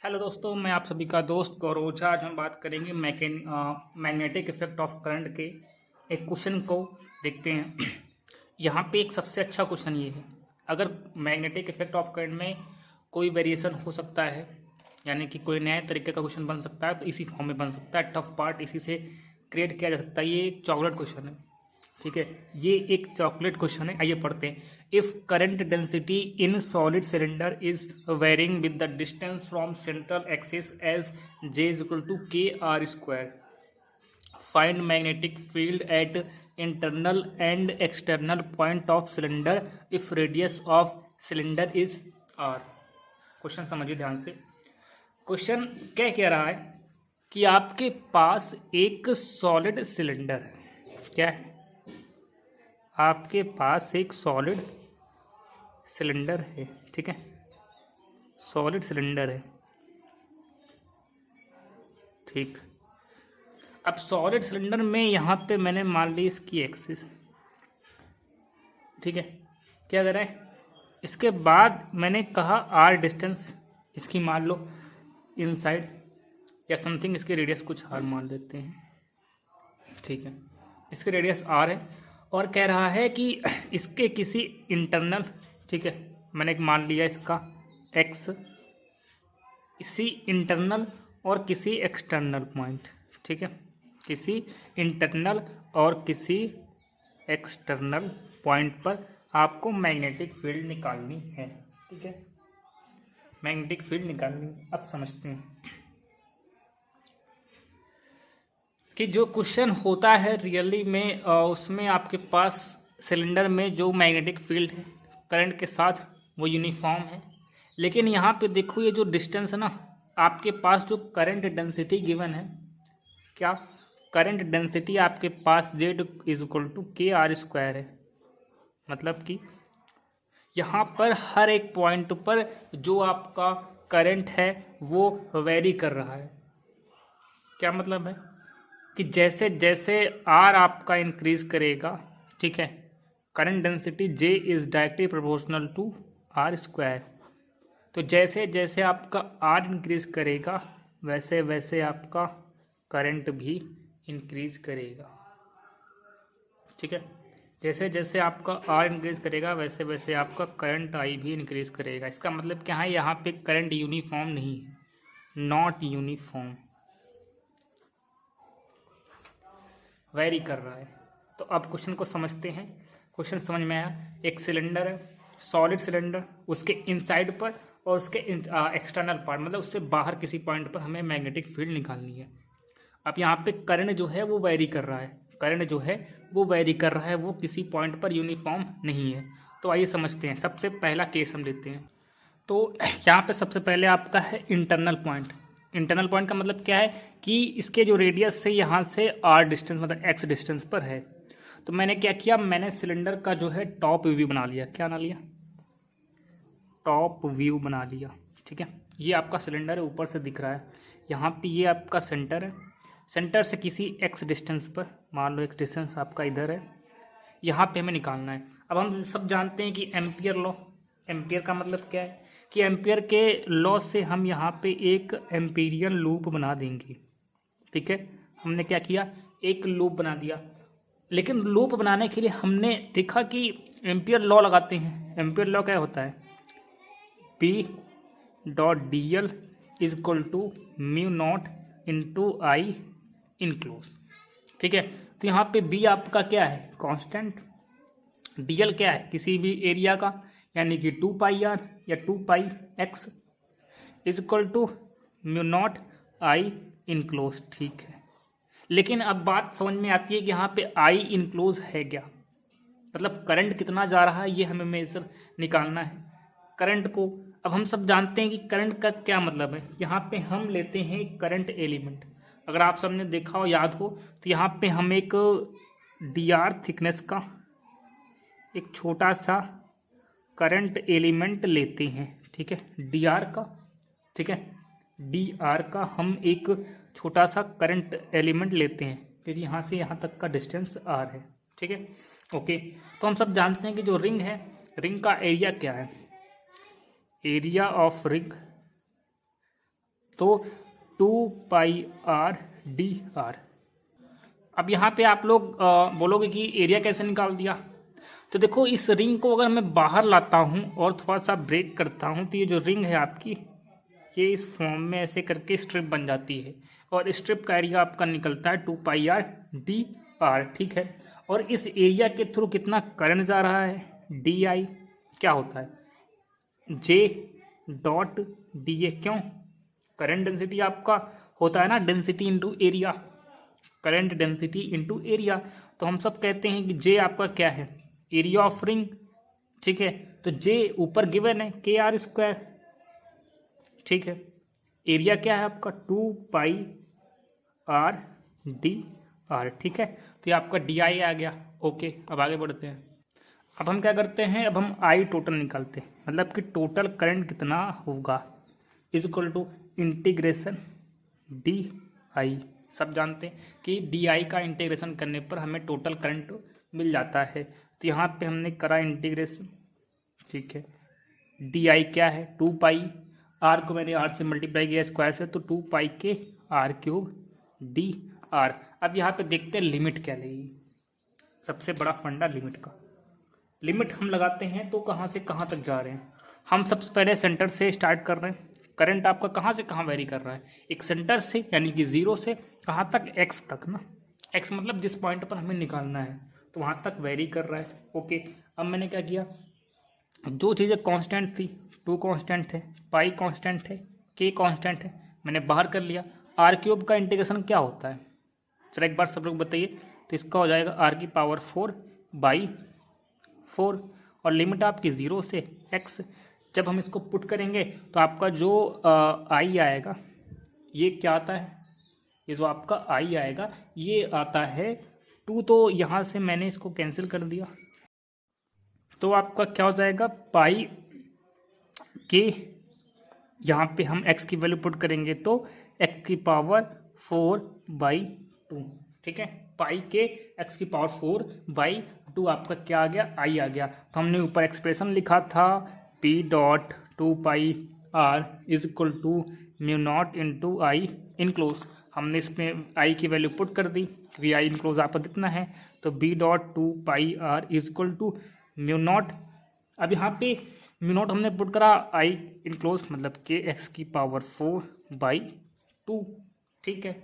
Hello दोस्तों, मैं आप सभी का दोस्त गौरव ओझा। आज हम बात करेंगे मैग्नेटिक इफेक्ट ऑफ करंट के एक क्वेश्चन को देखते हैं। यहाँ पे एक सबसे अच्छा क्वेश्चन ये है, अगर मैग्नेटिक इफेक्ट ऑफ करंट में कोई वेरिएशन हो सकता है, यानी कि कोई नए तरीके का क्वेश्चन बन सकता है, तो इसी फॉर्म में बन सकता है। टफ पार्ट इसी से क्रिएट किया जा सकता है। ये एक चॉकलेट क्वेश्चन है, ठीक है। ये एक चॉकलेट क्वेश्चन है। आइए पढ़ते हैं। If current density in solid cylinder is varying with the distance from central axis as J is equal to KR², find magnetic field at internal and external point of cylinder if radius of cylinder is R। Question समझिए ध्यान से। Question क्या कह रहा है कि आपके पास एक सॉलिड सिलेंडर है। क्या है? आपके पास एक सॉलिड सिलेंडर है, ठीक है। सॉलिड सिलेंडर है, ठीक। अब सॉलिड सिलेंडर में यहाँ पे मैंने मान ली इसकी एक्सिस, ठीक है। क्या कर रहा है? इसके बाद मैंने कहा आर डिस्टेंस इसकी मान लो इनसाइड या समथिंग, इसके रेडियस कुछ आर मान लेते हैं, ठीक है। इसके रेडियस आर है और कह रहा है कि इसके किसी इंटरनल, ठीक है, मैंने एक मान लिया इसका एक्स, इसी इंटरनल और किसी एक्सटर्नल पॉइंट, ठीक है, किसी इंटरनल और किसी एक्सटर्नल पॉइंट पर आपको मैग्नेटिक फील्ड निकालनी है, ठीक है। मैग्नेटिक फील्ड निकालनी, अब समझते हैं कि जो क्वेश्चन होता है रियली में उसमें आपके पास सिलेंडर में जो मैग्नेटिक फील्ड है करंट के साथ वो यूनिफॉर्म है। लेकिन यहाँ पे देखो, ये जो डिस्टेंस है ना, आपके पास जो करंट डेंसिटी गिवन है, क्या करंट डेंसिटी आपके पास Z is equal to KR² है। मतलब कि यहाँ पर हर एक पॉइंट पर जो आपका करंट है वो वेरी कर रहा है। क्या मतलब है कि जैसे जैसे R आपका इंक्रीज करेगा, ठीक है, current density J is directly proportional to R²। तो जैसे जैसे आपका R इंक्रीज करेगा वैसे वैसे आपका करंट भी इंक्रीज करेगा, ठीक है। जैसे जैसे आपका R इंक्रीज करेगा वैसे वैसे आपका करंट I भी इंक्रीज करेगा। इसका मतलब क्या है, यहाँ पे करंट यूनिफॉर्म नहीं है, नॉट यूनिफॉर्म, वेरी कर रहा है। तो अब क्वेश्चन को समझते हैं। क्वेश्चन समझ में आया। एक सिलेंडर है, सॉलिड सिलेंडर, उसके इनसाइड पर और उसके एक्सटर्नल पार्ट, मतलब उससे बाहर किसी पॉइंट पर हमें मैग्नेटिक फील्ड निकालनी है। अब यहाँ पे करंट जो है वो वेरी कर रहा है, करंट जो है वो वेरी कर रहा है, वो किसी पॉइंट पर यूनिफॉर्म नहीं है। तो आइए समझते हैं। सबसे पहला केस हम लेते हैं। तो यहाँ पे सबसे पहले आपका है इंटरनल पॉइंट। इंटरनल पॉइंट का मतलब क्या है कि इसके जो रेडियस से यहाँ से R डिस्टेंस, मतलब X डिस्टेंस पर है। तो मैंने क्या किया, मैंने सिलेंडर का जो है टॉप व्यू बना लिया। क्या बना लिया? टॉप व्यू बना लिया, ठीक है। ये आपका सिलेंडर है, ऊपर से दिख रहा है। यहाँ पे ये आपका सेंटर है, सेंटर से किसी X डिस्टेंस पर, मान लो X डिस्टेंस आपका इधर है, यहाँ पे हमें निकालना है। अब हम सब जानते हैं कि एम्पियर लॉ, एम्पियर का मतलब क्या है कि एम्पियर के लॉ से हम यहाँ पे एक एम्पीरियल लूप बना देंगे, ठीक है। हमने क्या किया, एक लूप बना दिया। लेकिन लूप बनाने के लिए हमने देखा कि एम्पियर लॉ लगाते हैं। एम्पियर लॉ क्या होता है, P.dl is equal to μ0 into I enclose, ठीक है। तो यहाँ पे B आपका क्या है, कांस्टेंट, dl क्या है, किसी भी एरिया का, यानी कि 2πr या 2πx is equal to μ0 I enclose, ठीक है। लेकिन अब बात समझ में आती है कि यहाँ पे I इनक्लोज है क्या, मतलब करंट कितना जा रहा है ये हमें मेजर निकालना है करंट को। अब हम सब जानते हैं कि करंट का क्या मतलब है। यहाँ पे हम लेते हैं करंट एलिमेंट। अगर आप सबने देखा हो, याद हो, तो यहाँ पे हम एक dr थिकनेस का एक छोटा सा करंट एलिमेंट लेते हैं, ठीक है, dr का, ठीक है, dr का हम एक छोटा सा करंट एलिमेंट लेते हैं। फिर यहाँ से यहाँ तक का डिस्टेंस r है, ठीक है, ओके। तो हम सब जानते हैं कि जो रिंग है, रिंग का एरिया क्या है, एरिया ऑफ रिंग तो 2πr/d/r। अब यहाँ पे आप लोग बोलोगे कि एरिया कैसे निकाल दिया। तो देखो इस रिंग को अगर मैं बाहर लाता हूँ और थोड़ा सा ब्रेक करता हूँ तो ये जो रिंग है आपकी, ये इस फॉर्म में ऐसे करके स्ट्रिप बन जाती है और स्ट्रिप का एरिया आपका निकलता है 2πr/d/r। ठीक है, और इस एरिया के थ्रू कितना करंट जा रहा है, di क्या होता है, J.da। क्यों, करंट डेंसिटी आपका होता है ना density into area, current density into area. तो हम सब कहते हैं कि J आपका क्या है, एरिया ऑफ रिंग। ठीक है, तो J ऊपर गिवन है kr²। ठीक है, एरिया क्या है आपका 2πr/d/r। ठीक है, तो ये आपका di आ गया। ओके, अब आगे बढ़ते हैं। अब हम क्या करते हैं, अब हम आई टोटल निकालते हैं, मतलब कि टोटल करंट कितना होगा is equal to integration di। सब जानते हैं कि di का इंटीग्रेशन करने पर हमें टोटल करंट मिल जाता है। तो यहाँ पे हमने करा इंटीग्रेशन। ठीक है, di क्या है 2π, r को मैंने r से मल्टीप्लाई किया स्क्वायर से, तो 2π के r³d/r। अब यहाँ पे देखते हैं लिमिट क्या लेगी, सबसे बड़ा फंडा लिमिट का। लिमिट हम लगाते हैं तो कहाँ से कहाँ तक जा रहे हैं, हम सबसे पहले सेंटर से स्टार्ट कर रहे हैं। करंट आपका कहाँ से कहाँ वेरी कर रहा है, एक सेंटर से यानी कि 0 से कहाँ तक, x तक ना, x मतलब जिस पॉइंट पर हमें निकालना है तो वहाँ तक वेरी कर रहा है। ओके, अब मैंने क्या किया, जो चीज़ें कांस्टेंट थी, 2 कांस्टेंट है, पाई कांस्टेंट है, k कांस्टेंट है, मैंने बाहर कर लिया। r³ का इंटीग्रेशन क्या होता है, चलो एक बार सब लोग बताइए। तो इसका हो जाएगा r⁴/4 और लिमिट आपकी 0 से x। जब हम इसको पुट करेंगे तो आपका जो i आएगा, ये क्या आता है, ये जो आपका i आएगा ये आता है 2। तो यहाँ से मैंने इसको कैंसिल कर दिया, तो आपका क्या हो जाएगा पाई के, यहाँ पे हम x की वैल्यू पुट करेंगे तो x⁴/2। ठीक है, पाई के x⁴/2 आपका क्या आ गया, i आ गया। तो हमने ऊपर एक्सप्रेशन लिखा था P.2πr is equal to μ0 into I enclose. हमने इसमें i की वैल्यू पुट कर दी क्योंकि i इनक्लोज आपका कितना है, तो B.2πr इज इक्वल टू μ0। अब यहाँ पे μ0 हमने पुट करा, i इनक्लोज मतलब के x⁴/2। ठीक है,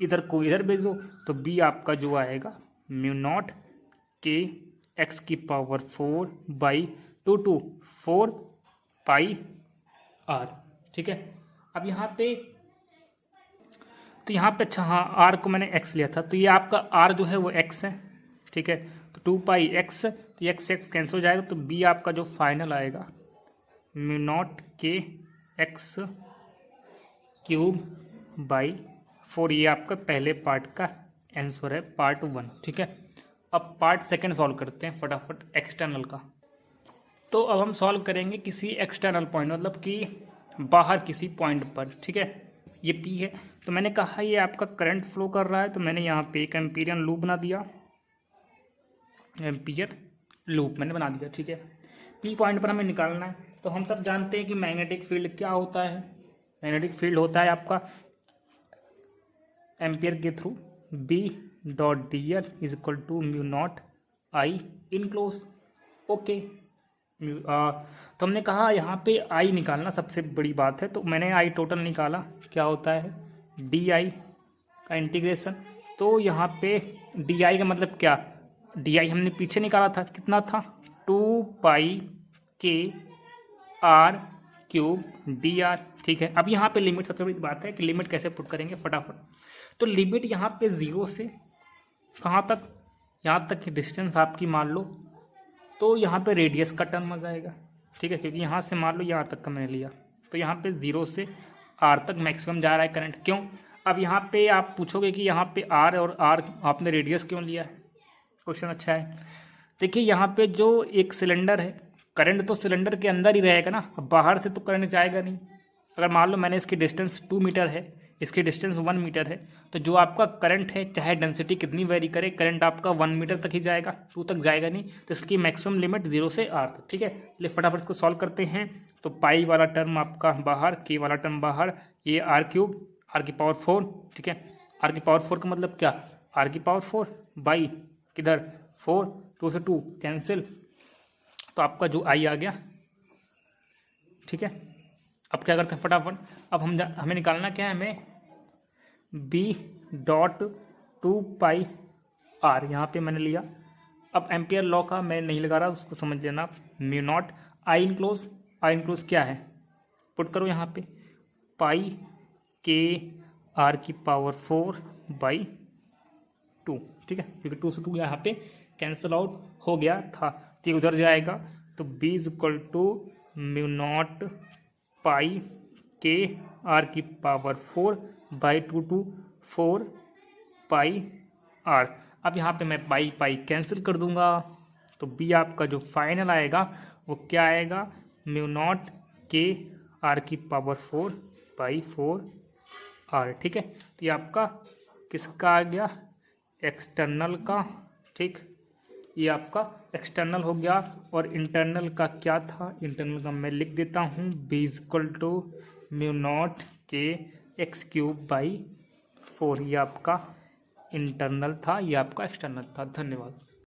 इधर को इधर भेजो तो b आपका जो आएगा μ0 के x⁴/2 टू 4πr। ठीक है, अब यहाँ पे तो यहाँ पे अच्छा हाँ r को मैंने x लिया था, तो ये आपका r जो है वो x है। ठीक है, तो 2πx, तो ये x कैंसिल हो जाएगा, तो b आपका जो फाइनल आएगा μ0 के x³/4। ये आपका पहले पार्ट का आंसर है, पार्ट 1। ठीक है, अब पार्ट सेकंड सॉल्व करते हैं फटाफट एक्सटर्नल का। तो अब हम सॉल्व करेंगे किसी एक्सटर्नल पॉइंट, मतलब कि बाहर किसी पॉइंट पर। ठीक है, ये P है, तो मैंने कहा ये आपका करंट फ्लो कर रहा है, तो मैंने यहाँ पे एक एम्पीरियन लूप बना दिया, एम्पीयर लूप मैंने बना दिया। ठीक है, P पॉइंट पर हमें निकालना है। तो हम सब जानते हैं कि मैग्नेटिक फील्ड क्या होता है, मैग्नेटिक फील्ड होता है आपका एम्पियर के through B.dl is equal to μ0 I enclose. Okay, तो हमने कहा यहाँ पे I निकालना सबसे बड़ी बात है, तो मैंने I टोटल निकाला, क्या होता है di का इंटीग्रेशन। तो यहाँ पे di का मतलब क्या, di हमने पीछे निकाला था, कितना था 2π के r³dr। ठीक है, अब यहाँ पे लिमिट, सबसे बड़ी बात है कि लिमिट कैसे पुट करेंगे फटाफट। तो लिमिट यहाँ पे 0 से कहाँ तक, यहाँ तक की डिस्टेंस आपकी मान लो, तो यहाँ पे रेडियस का टर्म आ जाएगा। ठीक है, क्योंकि यहाँ से मान लो यहाँ तक का मैंने लिया, तो यहाँ पे 0 से r तक मैक्सिमम जा रहा है करंट। क्यों, अब यहाँ पे आप पूछोगे कि यहाँ पे r और r आपने रेडियस क्यों लिया है, क्वेश्चन अच्छा है। देखिए यहाँ पे जो एक सिलेंडर है, करंट तो सिलेंडर के अंदर ही रहेगा ना, अब बाहर से तो करंट जाएगा नहीं। अगर मान लो मैंने इसकी डिस्टेंस 2 मीटर है, इसकी डिस्टेंस 1 मीटर है, तो जो आपका करंट है चाहे डेंसिटी कितनी वेरी करे, करंट आपका 1 मीटर तक ही जाएगा, 2 तक जाएगा नहीं। तो इसकी मैक्सिमम लिमिट 0 से r तक। ठीक है, चलिए फटाफट इसको सॉल्व करते हैं। तो पाई वाला टर्म आपका बाहर, के वाला टर्म बाहर, ये आर क्यूब आर की पावर 4, ठीक है। आर की पावर 4 का मतलब क्या, आर की पावर 4 बाई किधर 4, 2 से 2 कैंसिल, तो आपका जो आई आ गया, ठीक है। अब क्या करते हैं फटाफट, अब हमें निकालना क्या है, हमें बी डॉट 2 पाई आर, यहाँ पे मैंने लिया। अब एम्पियर लॉ का मैं नहीं लगा रहा, उसको समझ लेना। म्यू नॉट आई इनक्लोज क्या है, पुट करो यहाँ पे पाई के आर की पावर 4 बाई 2, ठीक है, क्योंकि 2 से 2 यहाँ पे कैंसिल आउट हो गया था, तो ये उधर जाएगा। तो B is equal to mu naught pi के आर की पावर 4 बाई 2 4 पाई आर। अब यहाँ पे मैं पाई पाई कैंसिल कर दूंगा, तो बी आपका जो फाइनल आएगा वो क्या आएगा, म्यू नॉट के आर की पावर 4 बाई 4 आर, ठीक है। तो ये आपका किसका आ गया, एक्सटर्नल का, ठीक, ये आपका एक्सटर्नल हो गया। और इंटरनल का क्या था, इंटरनल का मैं लिख देता हूँ, B is equal to mu naught k x cube by 4, ये आपका इंटरनल था, ये आपका एक्सटर्नल था। धन्यवाद।